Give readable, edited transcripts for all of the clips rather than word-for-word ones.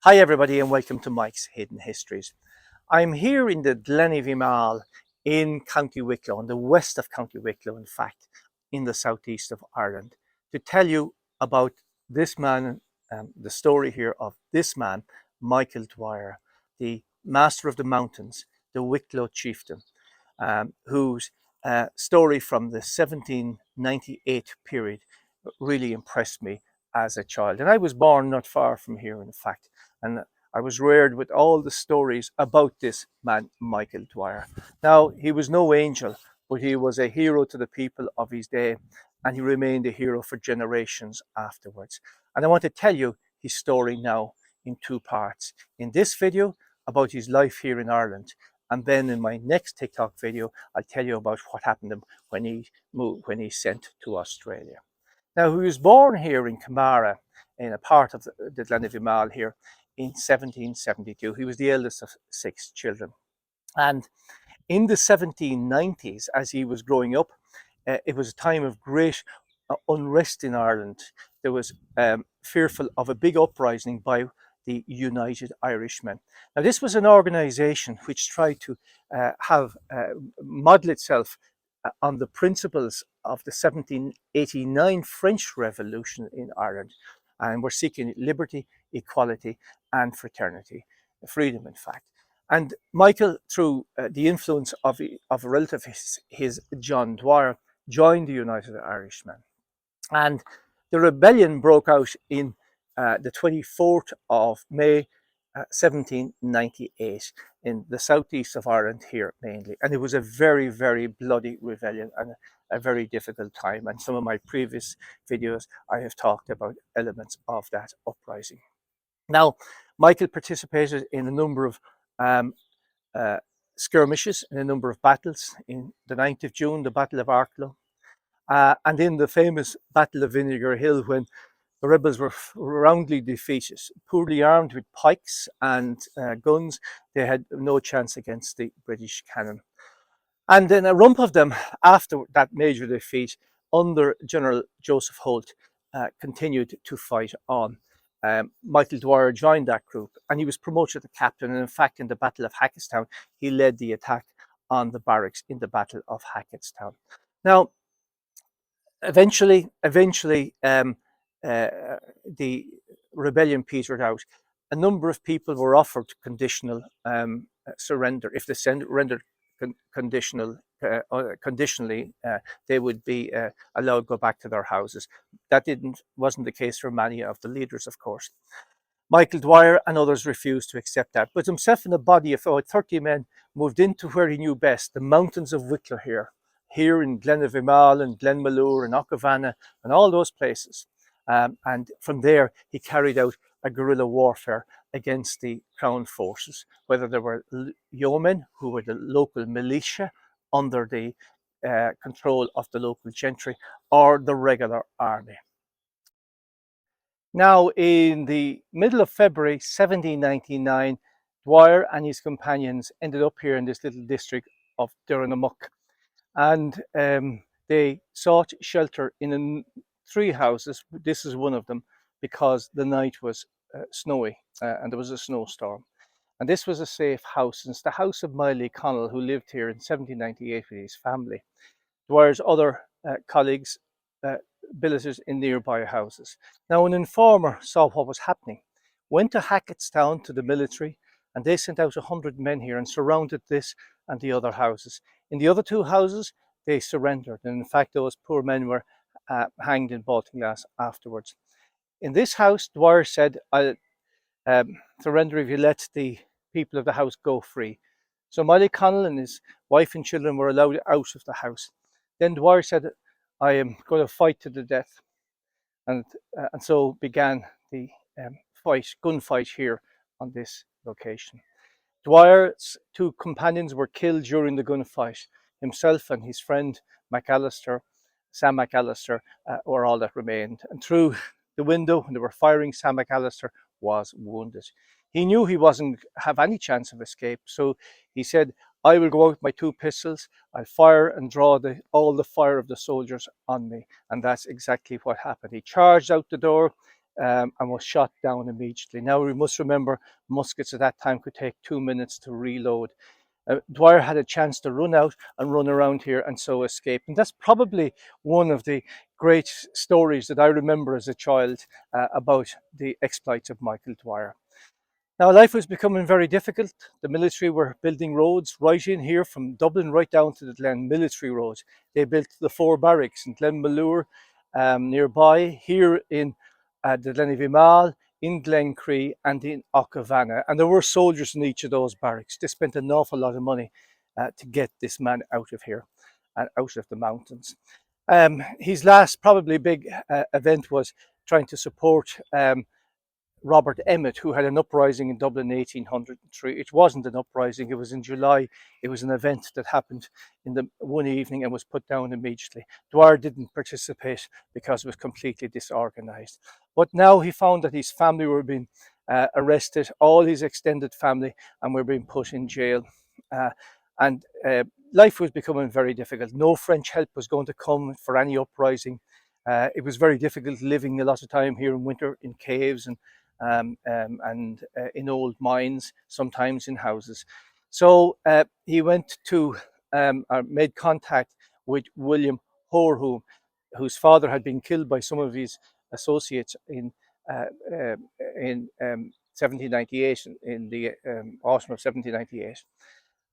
Hi everybody and welcome to Mike's Hidden Histories. I'm here in the Glen in County Wicklow, on the west of County Wicklow, in fact, in the southeast of Ireland, to tell you about this man, the story here of this man, Michael Dwyer, the master of the mountains, the Wicklow chieftain, whose story from the 1798 period really impressed me as a child. And I was born not far from here, in fact, and I was reared with all the stories about this man, Michael Dwyer. Now, he was no angel, but he was a hero to the people of his day, and he remained a hero for generations afterwards. And I want to tell you his story now in two parts. In this video, about his life here in Ireland, and then in my next TikTok video, I'll tell you about what happened to him when he moved, when he sent to Australia. Now, he was born here in Camara, in a part of the Glen here, in 1772. He was the eldest of 6 children. And in the 1790s, as he was growing up, it was a time of great unrest in Ireland. There was fearful of a big uprising by the United Irishmen. Now, this was an organization which tried to model itself on the principles of the 1789 French Revolution in Ireland, and were seeking liberty, equality, and fraternity, freedom, in fact. And Michael, through the influence of a relative, his John Dwyer, joined the United Irishmen. And the rebellion broke out in the 24th of May, 1798, in the southeast of Ireland here mainly. And it was a very, very bloody rebellion and a very difficult time. And some of my previous videos, I have talked about elements of that uprising. Now, Michael participated in a number of skirmishes, in a number of battles. In the 9th of June, the Battle of Wicklow, and in the famous Battle of Vinegar Hill, when the rebels were roundly defeated, poorly armed with pikes and guns. They had no chance against the British cannon. And then a rump of them, after that major defeat, under General Joseph Holt, continued to fight on. Michael Dwyer joined that group, and he was promoted to captain. And in fact, in the Battle of Hackettstown, he led the attack on the barracks in the Battle of Hackettstown. Now, eventually, the rebellion petered out. A number of people were offered conditional surrender. If they surrendered conditionally, they would be allowed to go back to their houses. That wasn't the case for many of the leaders, of course. Michael Dwyer and others refused to accept that, but himself and a body of about 30 men moved into where he knew best, the mountains of Wicklow here in Glen and Glenmalure and Ockavana and all those places. And from there, he carried out a guerrilla warfare against the Crown forces, whether they were yeomen, who were the local militia under the control of the local gentry, or the regular army. Now, in the middle of February 1799, Dwyer and his companions ended up here in this little district of Durnamuck, and they sought shelter in 3 houses. This is one of them, because the night was snowy and there was a snowstorm. And this was a safe house, and it's the house of Miley Connell, who lived here in 1798 with his family. Dwyer's other colleagues billeted in nearby houses. Now, an informer saw what was happening, went to Hackettstown to the military, and they sent out 100 men here and surrounded this and the other houses. In the other 2 houses, they surrendered, and in fact, those poor men were hanged in Baltinglass afterwards. In this house, Dwyer said, "I'll surrender if you let the people of the house go free." So Miley Connell and his wife and children were allowed out of the house. Then Dwyer said, "I am going to fight to the death." And so began the gunfight here on this location. Dwyer's 2 companions were killed during the gunfight. Himself and his friend McAllister Sam McAllister were all that remained. And through the window, when they were firing, Sam McAllister was wounded. He knew he wasn't have any chance of escape, so he said, "I will go out with my two pistols. I'll fire and draw all the fire of the soldiers on me." And that's exactly what happened. He charged out the door and was shot down immediately. Now we must remember muskets at that time could take 2 minutes to reload. Dwyer had a chance to run out and run around here and so escape. And that's probably one of the great stories that I remember as a child about the exploits of Michael Dwyer. Now, life was becoming very difficult. The military were building roads right in here from Dublin right down to the Glen, military roads. They built the 4 barracks in Glenmalure, nearby, here in the Glenavimal, in Glencree, and in Ockavana. And there were soldiers in each of those barracks. They spent an awful lot of money to get this man out of here and out of the mountains. His last probably big event was trying to support Robert Emmet, who had an uprising in Dublin in 1803. It wasn't an uprising, it was in July. It was an event that happened in the one evening and was put down immediately. Dwyer didn't participate because it was completely disorganized. But now he found that his family were being arrested, all his extended family, and were being put in jail. And life was becoming very difficult. No French help was going to come for any uprising. It was very difficult living a lot of time here in winter in caves and in old mines, sometimes in houses. So he went to made contact with William Hoare, whose father had been killed by some of his associates uh, in 1798, in the autumn of 1798.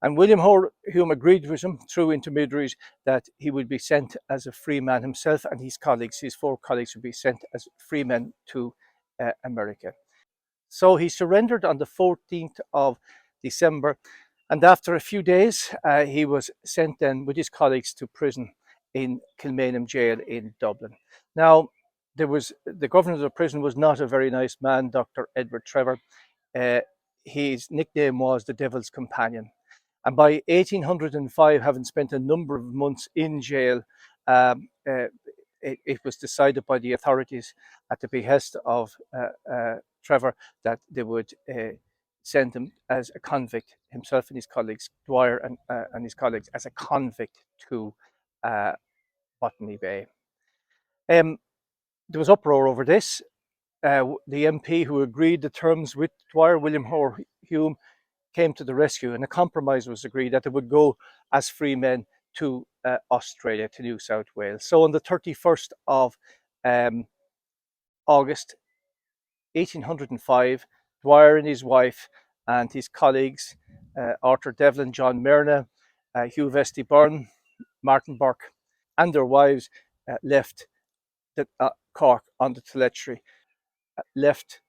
And William Hume agreed with him through intermediaries that he would be sent as a free man himself, and his colleagues, his 4 colleagues, would be sent as free men to America. So he surrendered on the 14th of December, and after a few days, he was sent then with his colleagues to prison in Kilmainham Jail in Dublin. Now, the governor of the prison was not a very nice man, Dr. Edward Trevor. Uh, his nickname was the Devil's Companion. And by 1805, having spent a number of months in jail, it was decided by the authorities at the behest of Trevor that they would send him as a convict, himself and his colleagues, Dwyer and his colleagues, as a convict to Botany Bay. There was uproar over this. The MP who agreed the terms with Dwyer, William Hoare Hume, came to the rescue, and a compromise was agreed that they would go as free men to Australia, to New South Wales. So on the 31st of August 1805, Dwyer and his wife and his colleagues, Arthur Devlin, John Myrna, Hugh Vesty Byrne, Martin Burke, and their wives left Cork on the Telemetry, left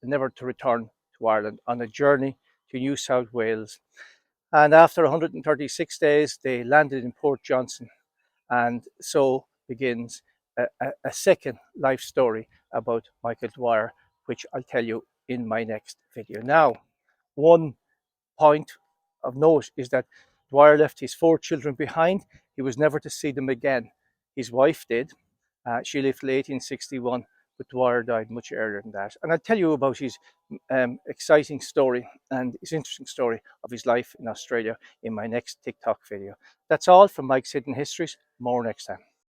never to return to Ireland on a journey to New South Wales. And after 136 days, they landed in Port Johnson. And so begins a second life story about Michael Dwyer, which I'll tell you in my next video. Now, one point of note is that Dwyer left his 4 children behind. He was never to see them again. His wife did. She lived till 1861, but Dwyer died much earlier than that. And I'll tell you about his exciting story and his interesting story of his life in Australia in my next TikTok video. That's all from Mike's Hidden Histories. More next time.